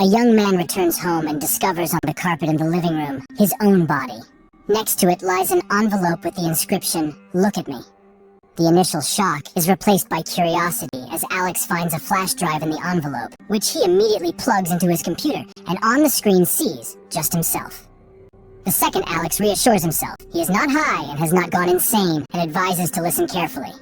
A young man returns home and discovers on the carpet in the living room his own body. Next to it lies an envelope with the inscription, "Look at me." The initial shock is replaced by curiosity as Alex finds a flash drive in the envelope, which he immediately plugs into his computer, and on the screen sees just himself. The second Alex reassures himself he is not high and has not gone insane, and advises to listen carefully.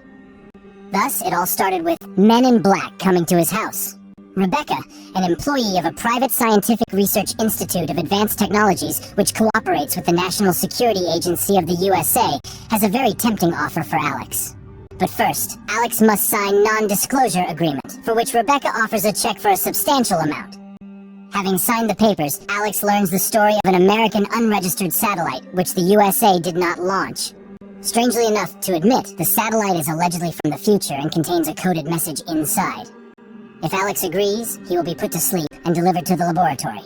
Thus, it all started with men in black coming to his house. Rebecca, an employee of a private scientific research institute of advanced technologies which cooperates with the National Security Agency of the USA, has a very tempting offer for Alex. But first, Alex must sign non-disclosure agreement, for which Rebecca offers a check for a substantial amount. Having signed the papers, Alex learns the story of an American unregistered satellite, which the USA did not launch. Strangely enough, to admit, the satellite is allegedly from the future and contains a coded message inside. If Alex agrees, he will be put to sleep and delivered to the laboratory.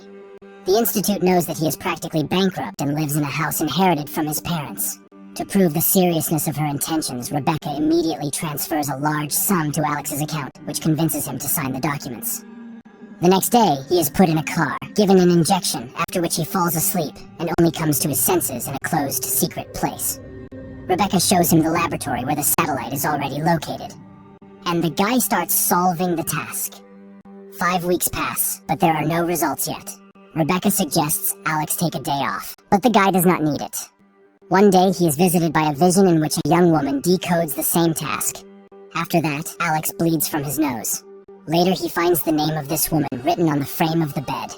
The Institute knows that he is practically bankrupt and lives in a house inherited from his parents. To prove the seriousness of her intentions, Rebecca immediately transfers a large sum to Alex's account, which convinces him to sign the documents. The next day, he is put in a car, given an injection, after which he falls asleep and only comes to his senses in a closed, secret place. Rebecca shows him the laboratory where the satellite is already located. And the guy starts solving the task. 5 weeks pass, but there are no results yet. Rebecca suggests Alex take a day off, but the guy does not need it. One day, he is visited by a vision in which a young woman decodes the same task. After that, Alex bleeds from his nose. Later, he finds the name of this woman written on the frame of the bed.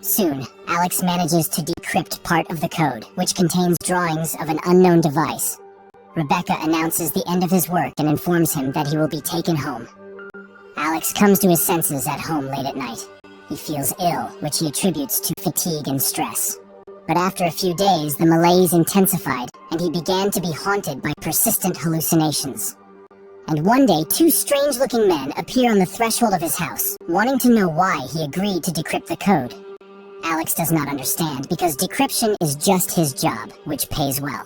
Soon, Alex manages to decrypt part of the code, which contains drawings of an unknown device. Rebecca announces the end of his work and informs him that he will be taken home. Alex comes to his senses at home late at night. He feels ill, which he attributes to fatigue and stress. But after a few days, the malaise intensified, and he began to be haunted by persistent hallucinations. And one day, 2 strange-looking men appear on the threshold of his house, wanting to know why he agreed to decrypt the code. Alex does not understand, because decryption is just his job, which pays well.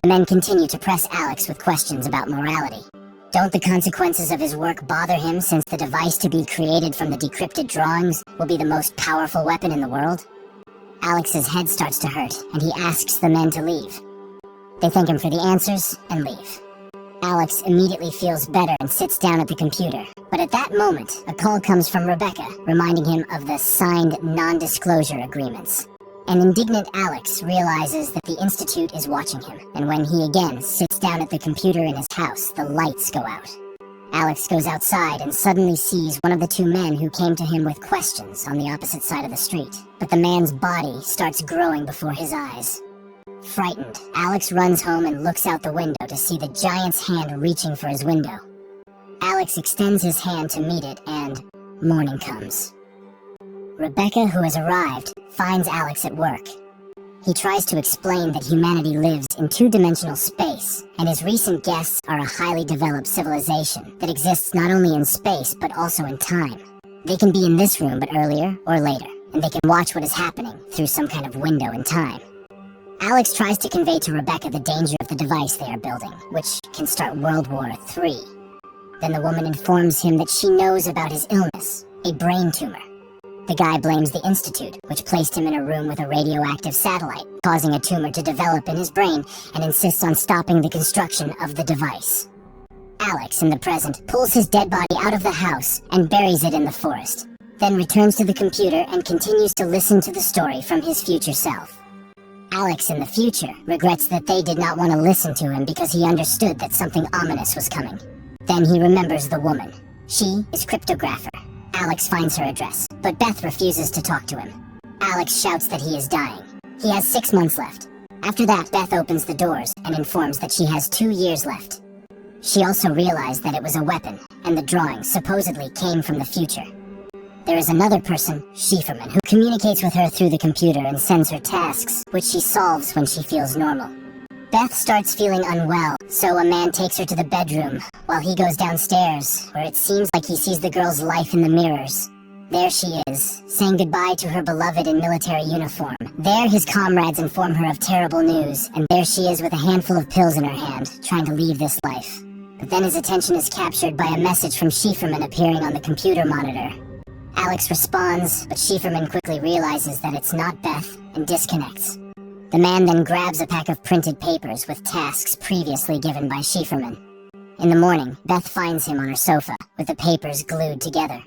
The men continue to press Alex with questions about morality. Don't the consequences of his work bother him, since the device to be created from the decrypted drawings will be the most powerful weapon in the world? Alex's head starts to hurt, and he asks the men to leave. They thank him for the answers and leave. Alex immediately feels better and sits down at the computer. But at that moment, a call comes from Rebecca, reminding him of the signed non-disclosure agreements. An indignant Alex realizes that the Institute is watching him, and when he again sits down at the computer in his house, the lights go out. Alex goes outside and suddenly sees one of the 2 men who came to him with questions on the opposite side of the street. But the man's body starts growing before his eyes. Frightened, Alex runs home and looks out the window to see the giant's hand reaching for his window. Alex extends his hand to meet it, and morning comes. Rebecca, who has arrived, finds Alex at work. He tries to explain that humanity lives in 2-dimensional space, and his recent guests are a highly developed civilization that exists not only in space but also in time. They can be in this room but earlier or later, and they can watch what is happening through some kind of window in time. Alex tries to convey to Rebecca the danger of the device they are building, which can start World War III. Then the woman informs him that she knows about his illness, a brain tumor. The guy blames the Institute, which placed him in a room with a radioactive satellite, causing a tumor to develop in his brain, and insists on stopping the construction of the device. Alex, in the present, pulls his dead body out of the house and buries it in the forest, then returns to the computer and continues to listen to the story from his future self. Alex, in the future, regrets that they did not want to listen to him because he understood that something ominous was coming. Then he remembers the woman. She is cryptographer. Alex finds her address, but Beth refuses to talk to him. Alex shouts that he is dying. He has 6 months left. After that, Beth opens the doors and informs that she has 2 years left. She also realized that it was a weapon, and the drawing supposedly came from the future. There is another person, Schieferman, who communicates with her through the computer and sends her tasks, which she solves when she feels normal. Beth starts feeling unwell, so a man takes her to the bedroom, while he goes downstairs, where it seems like he sees the girl's life in the mirrors. There she is, saying goodbye to her beloved in military uniform. There his comrades inform her of terrible news, and there she is with a handful of pills in her hand, trying to leave this life. But then his attention is captured by a message from Schieferman appearing on the computer monitor. Alex responds, but Schieferman quickly realizes that it's not Beth and disconnects. The man then grabs a pack of printed papers with tasks previously given by Schieferman. In the morning, Beth finds him on her sofa, with the papers glued together.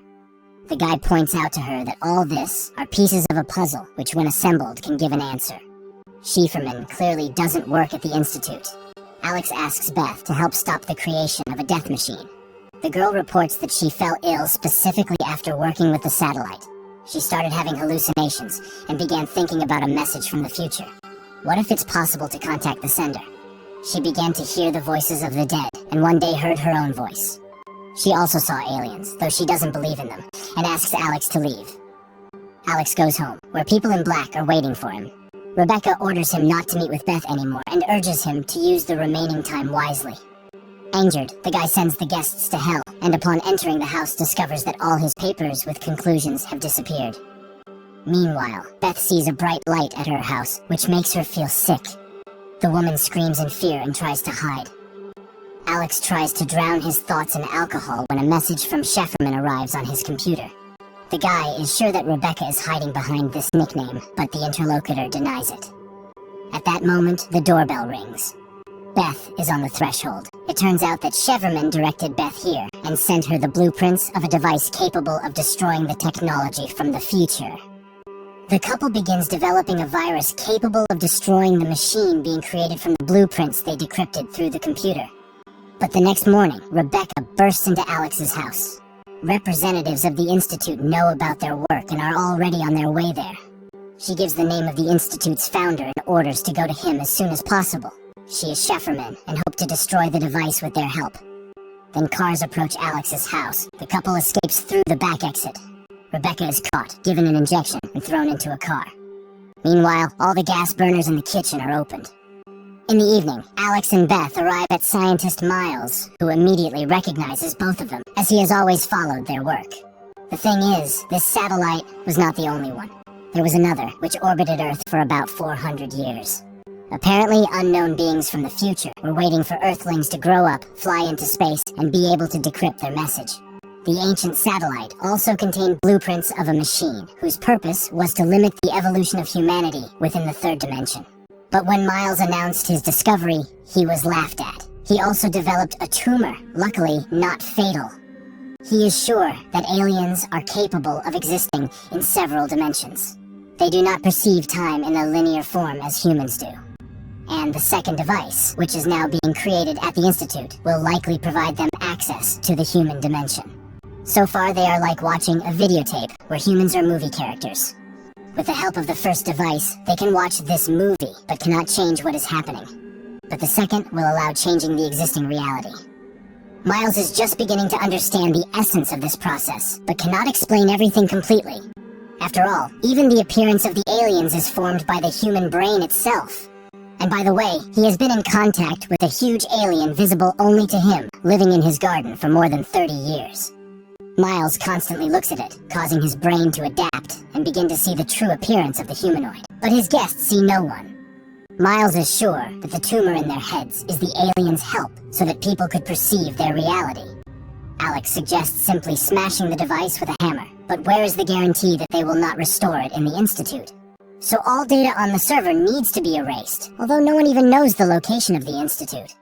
The guy points out to her that all this are pieces of a puzzle, which when assembled can give an answer. Schieferman clearly doesn't work at the Institute. Alex asks Beth to help stop the creation of a death machine. The girl reports that she fell ill specifically after working with the satellite. She started having hallucinations and began thinking about a message from the future. What if it's possible to contact the sender? She began to hear the voices of the dead, and one day heard her own voice. She also saw aliens, though she doesn't believe in them, and asks Alex to leave. Alex goes home, where people in black are waiting for him. Rebecca orders him not to meet with Beth anymore and urges him to use the remaining time wisely. Angered, the guy sends the guests to hell, and upon entering the house discovers that all his papers with conclusions have disappeared. Meanwhile, Beth sees a bright light at her house, which makes her feel sick. The woman screams in fear and tries to hide. Alex tries to drown his thoughts in alcohol when a message from Schieferman arrives on his computer. The guy is sure that Rebecca is hiding behind this nickname, but the interlocutor denies it. At that moment, the doorbell rings. Beth is on the threshold. It turns out that Schieferman directed Beth here and sent her the blueprints of a device capable of destroying the technology from the future. The couple begins developing a virus capable of destroying the machine being created from the blueprints they decrypted through the computer. But the next morning, Rebecca bursts into Alex's house. Representatives of the Institute know about their work and are already on their way there. She gives the name of the Institute's founder and orders to go to him as soon as possible. She is Schieferman and hope to destroy the device with their help. Then cars approach Alex's house. The couple escapes through the back exit. Rebecca is caught, given an injection, and thrown into a car. Meanwhile, all the gas burners in the kitchen are opened. In the evening, Alex and Beth arrive at scientist Miles, who immediately recognizes both of them, as he has always followed their work. The thing is, this satellite was not the only one. There was another, which orbited Earth for about 400 years. Apparently, unknown beings from the future were waiting for Earthlings to grow up, fly into space, and be able to decrypt their message. The ancient satellite also contained blueprints of a machine, whose purpose was to limit the evolution of humanity within the third dimension. But when Miles announced his discovery, he was laughed at. He also developed a tumor, luckily not fatal. He is sure that aliens are capable of existing in several dimensions. They do not perceive time in a linear form as humans do. And the second device, which is now being created at the Institute, will likely provide them access to the human dimension. So far, they are like watching a videotape where humans are movie characters. With the help of the first device, they can watch this movie, but cannot change what is happening. But the second will allow changing the existing reality. Miles is just beginning to understand the essence of this process, but cannot explain everything completely. After all, even the appearance of the aliens is formed by the human brain itself. And by the way, he has been in contact with a huge alien visible only to him, living in his garden for more than 30 years. Miles constantly looks at it, causing his brain to adapt and begin to see the true appearance of the humanoid. But his guests see no one. Miles is sure that the tumor in their heads is the aliens' help so that people could perceive their reality. Alex suggests simply smashing the device with a hammer, but where is the guarantee that they will not restore it in the Institute? So all data on the server needs to be erased, although no one even knows the location of the Institute.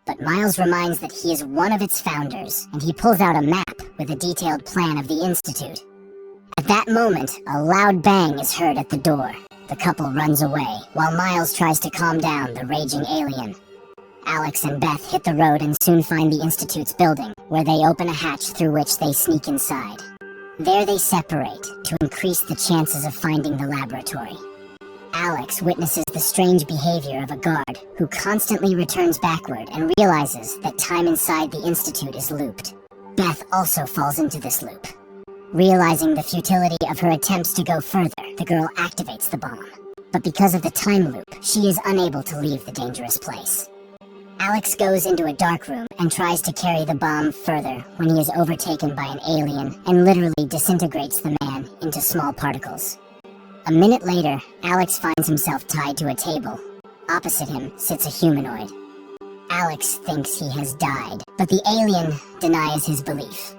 But Miles reminds that he is one of its founders, and he pulls out a map with a detailed plan of the Institute. At that moment, a loud bang is heard at the door. The couple runs away, while Miles tries to calm down the raging alien. Alex and Beth hit the road and soon find the Institute's building, where they open a hatch through which they sneak inside. There they separate, to increase the chances of finding the laboratory. Alex witnesses the strange behavior of a guard, who constantly returns backward and realizes that time inside the Institute is looped. Beth also falls into this loop. Realizing the futility of her attempts to go further, the girl activates the bomb. But because of the time loop, she is unable to leave the dangerous place. Alex goes into a dark room and tries to carry the bomb further when he is overtaken by an alien and literally disintegrates the man into small particles. A minute later, Alex finds himself tied to a table. Opposite him sits a humanoid. Alex thinks he has died, but the alien denies his belief.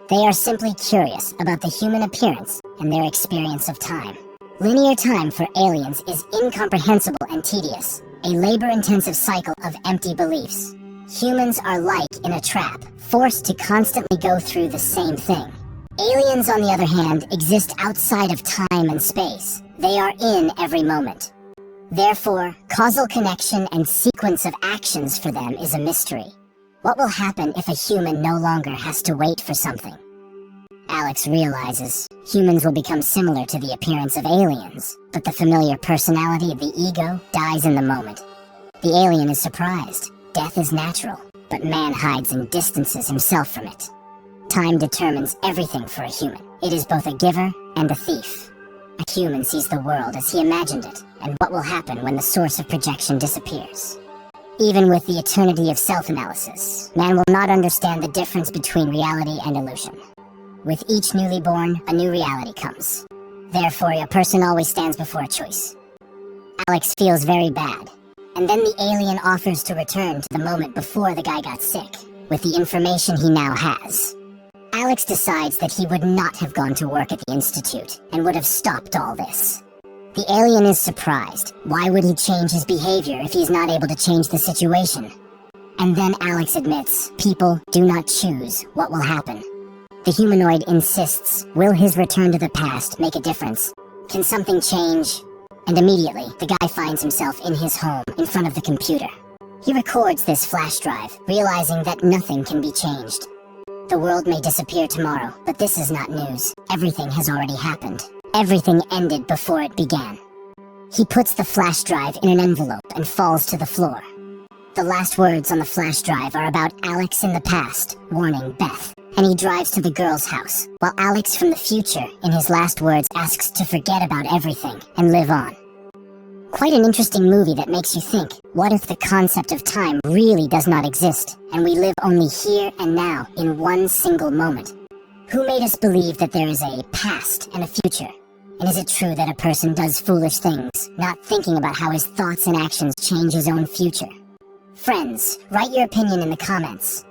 They are simply curious about the human appearance and their experience of time. Linear time for aliens is incomprehensible and tedious, a labor-intensive cycle of empty beliefs. Humans are like in a trap, forced to constantly go through the same thing. Aliens, on the other hand, exist outside of time and space. They are in every moment. Therefore, causal connection and sequence of actions for them is a mystery. What will happen if a human no longer has to wait for something? Alex realizes humans will become similar to the appearance of aliens, but the familiar personality of the ego dies in the moment. The alien is surprised. Death is natural, but man hides and distances himself from it. Time determines everything for a human. It is both a giver and a thief. A human sees the world as he imagined it, and what will happen when the source of projection disappears. Even with the eternity of self-analysis, man will not understand the difference between reality and illusion. With each newly born, a new reality comes. Therefore, a person always stands before a choice. Alex feels very bad, and then the alien offers to return to the moment before the guy got sick, with the information he now has. Alex decides that he would not have gone to work at the Institute, and would have stopped all this. The alien is surprised. Why would he change his behavior if he's not able to change the situation? And then Alex admits, people do not choose what will happen. The humanoid insists, will his return to the past make a difference? Can something change? And immediately, the guy finds himself in his home, in front of the computer. He records this flash drive, realizing that nothing can be changed. The world may disappear tomorrow, but this is not news. Everything has already happened. Everything ended before it began. He puts the flash drive in an envelope and falls to the floor. The last words on the flash drive are about Alex in the past, warning Beth, and he drives to the girl's house, while Alex from the future, in his last words, asks to forget about everything and live on. Quite an interesting movie that makes you think, what if the concept of time really does not exist, and we live only here and now, in one single moment? Who made us believe that there is a past and a future? And is it true that a person does foolish things, not thinking about how his thoughts and actions change his own future? Friends, write your opinion in the comments.